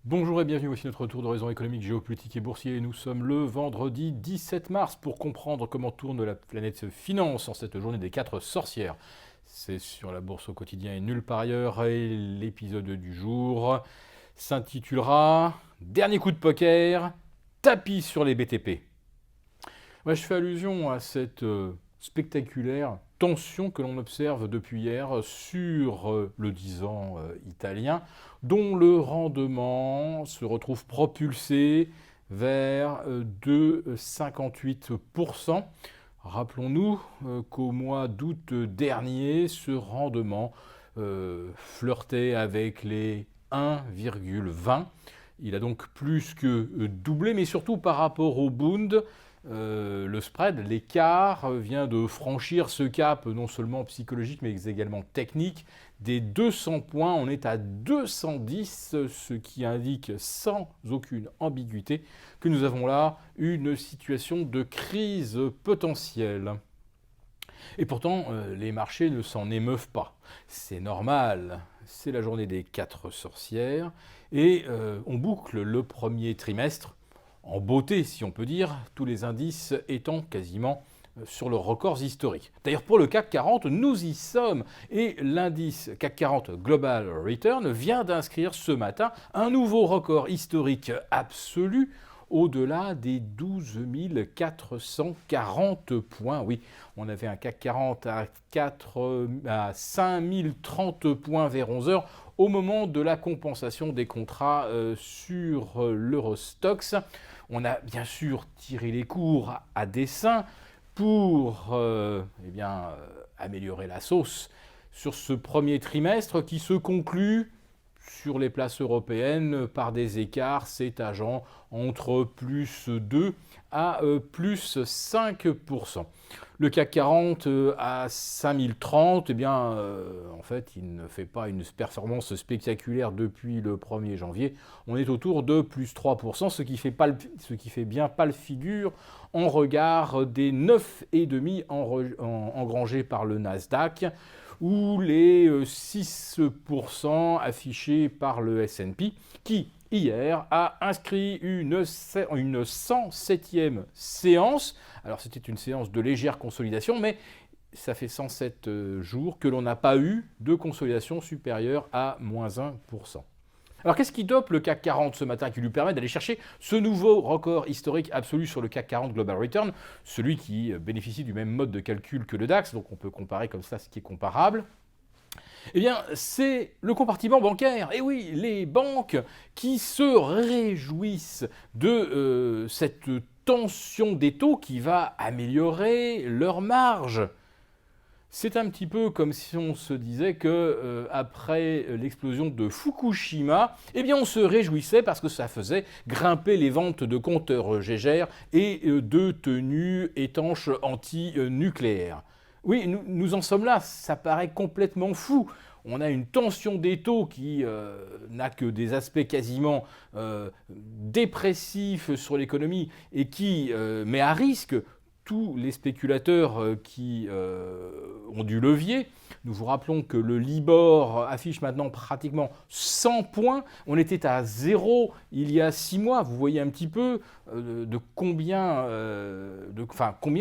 Bonjour et bienvenue, voici notre tour d'horizon économique, géopolitique et boursier. Nous sommes le vendredi 17 mars pour comprendre comment tourne la planète finance en cette journée des 4 sorcières. C'est sur la bourse au quotidien et nulle part ailleurs. Et l'épisode du jour s'intitulera Dernier coup de poker, tapis sur les BTP. Ouais, je fais allusion à cette spectaculaire tension que l'on observe depuis hier sur le 10 ans italien, dont le rendement se retrouve propulsé vers 2,58%. Rappelons-nous qu'au mois d'août dernier, ce rendement flirtait avec les 1,20. Il a donc plus que doublé, mais surtout par rapport au Bund, le spread, l'écart vient de franchir ce cap non seulement psychologique mais également technique. Des 200 points, on est à 210, ce qui indique sans aucune ambiguïté que nous avons là une situation de crise potentielle. Et pourtant, les marchés ne s'en émeuvent pas. C'est normal, c'est la journée des 4 sorcières et on boucle le premier trimestre en beauté, si on peut dire, tous les indices étant quasiment sur leurs records historiques. D'ailleurs, pour le CAC 40, nous y sommes. Et l'indice CAC 40 Global Return vient d'inscrire ce matin un nouveau record historique absolu au-delà des 12 440 points. Oui, on avait un CAC 40 à 5030 points vers 11 heures au moment de la compensation des contrats sur l'Eurostoxx. On a bien sûr tiré les cours à dessein pour améliorer la sauce sur ce premier trimestre qui se conclut sur les places européennes par des écarts s'étageant entre plus 2 à plus 5%. Le CAC 40 à 5030, en fait, il ne fait pas une performance spectaculaire depuis le 1er janvier. On est autour de plus 3%, ce qui fait bien pâle figure en regard des 9,5 engrangés par le Nasdaq ou les 6% affichés par le S&P qui, hier, a inscrit une 107e séance. Alors c'était une séance de légère consolidation, mais ça fait 107 jours que l'on n'a pas eu de consolidation supérieure à moins 1%. Alors qu'est-ce qui dope le CAC 40 ce matin qui lui permet d'aller chercher ce nouveau record historique absolu sur le CAC 40 Global Return, celui qui bénéficie du même mode de calcul que le DAX, donc on peut comparer comme ça ce qui est comparable. Eh bien, c'est le compartiment bancaire. Et oui, les banques qui se réjouissent de cette tension des taux qui va améliorer leur marge. C'est un petit peu comme si on se disait que après l'explosion de Fukushima, eh bien on se réjouissait parce que ça faisait grimper les ventes de compteurs Gégère et de tenues étanches anti-nucléaires. Oui, nous en sommes là, ça paraît complètement fou. On a une tension des taux qui n'a que des aspects quasiment dépressifs sur l'économie et qui met à risque tous les spéculateurs qui ont du levier. Nous vous rappelons que le Libor affiche maintenant pratiquement 100 points. On était à 0 il y a 6 mois. Vous voyez un petit peu de combien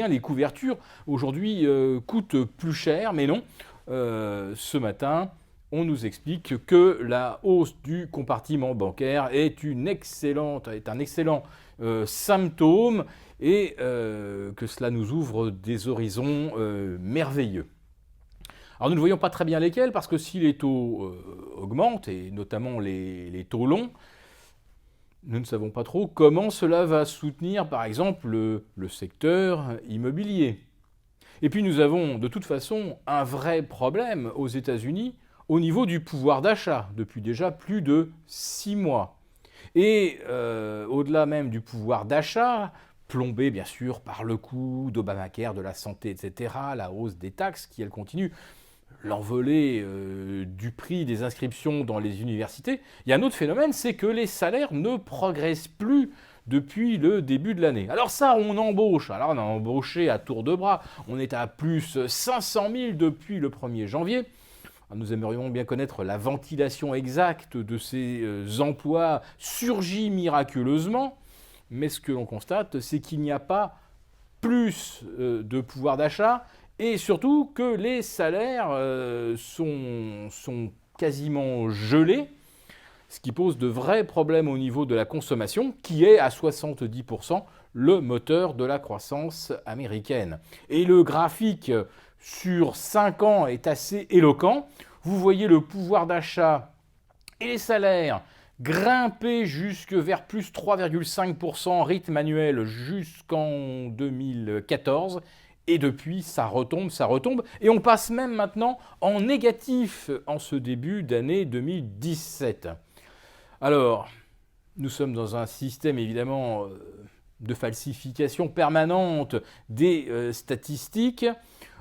les couvertures aujourd'hui coûtent plus cher. Mais non, ce matin, on nous explique que la hausse du compartiment bancaire est un excellent symptôme et que cela nous ouvre des horizons merveilleux. Alors nous ne voyons pas très bien lesquels parce que si les taux augmentent, et notamment les taux longs, nous ne savons pas trop comment cela va soutenir par exemple le secteur immobilier. Et puis nous avons de toute façon un vrai problème aux États-Unis au niveau du pouvoir d'achat depuis déjà plus de 6 mois. Et au-delà même du pouvoir d'achat, plombé bien sûr par le coût d'Obamacare, de la santé, etc., la hausse des taxes qui, elle, continue, l'envolée du prix des inscriptions dans les universités. Il y a un autre phénomène, c'est que les salaires ne progressent plus depuis le début de l'année. Alors ça, on embauche. Alors on a embauché à tour de bras. On est à plus 500 000 depuis le 1er janvier. Nous aimerions bien connaître la ventilation exacte de ces emplois surgis miraculeusement, mais ce que l'on constate, c'est qu'il n'y a pas plus de pouvoir d'achat et surtout que les salaires sont quasiment gelés, ce qui pose de vrais problèmes au niveau de la consommation, qui est à 70% le moteur de la croissance américaine. Et le graphique sur 5 ans est assez éloquent. Vous voyez le pouvoir d'achat et les salaires grimper jusque vers plus 3,5% rythme annuel jusqu'en 2014. Et depuis, ça retombe. Et on passe même maintenant en négatif en ce début d'année 2017. Alors, nous sommes dans un système évidemment de falsification permanente des statistiques.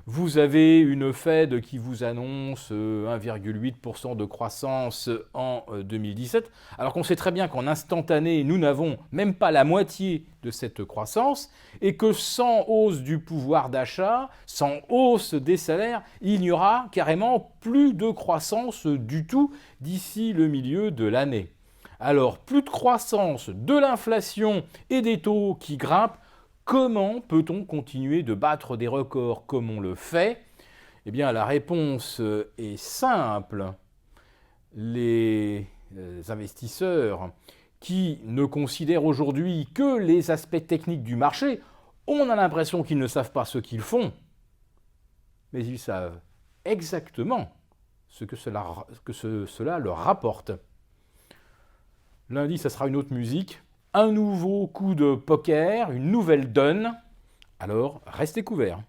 Vous avez une Fed qui vous annonce 1,8% de croissance en 2017, alors qu'on sait très bien qu'en instantané, nous n'avons même pas la moitié de cette croissance, et que sans hausse du pouvoir d'achat, sans hausse des salaires, il n'y aura carrément plus de croissance du tout d'ici le milieu de l'année. Alors, plus de croissance, de l'inflation et des taux qui grimpent. Comment peut-on continuer de battre des records comme on le fait? Eh bien, la réponse est simple. Les investisseurs qui ne considèrent aujourd'hui que les aspects techniques du marché, on a l'impression qu'ils ne savent pas ce qu'ils font, mais ils savent exactement ce que cela leur rapporte. Lundi, ça sera une autre musique. Un nouveau coup de poker, une nouvelle donne. Alors, restez couverts.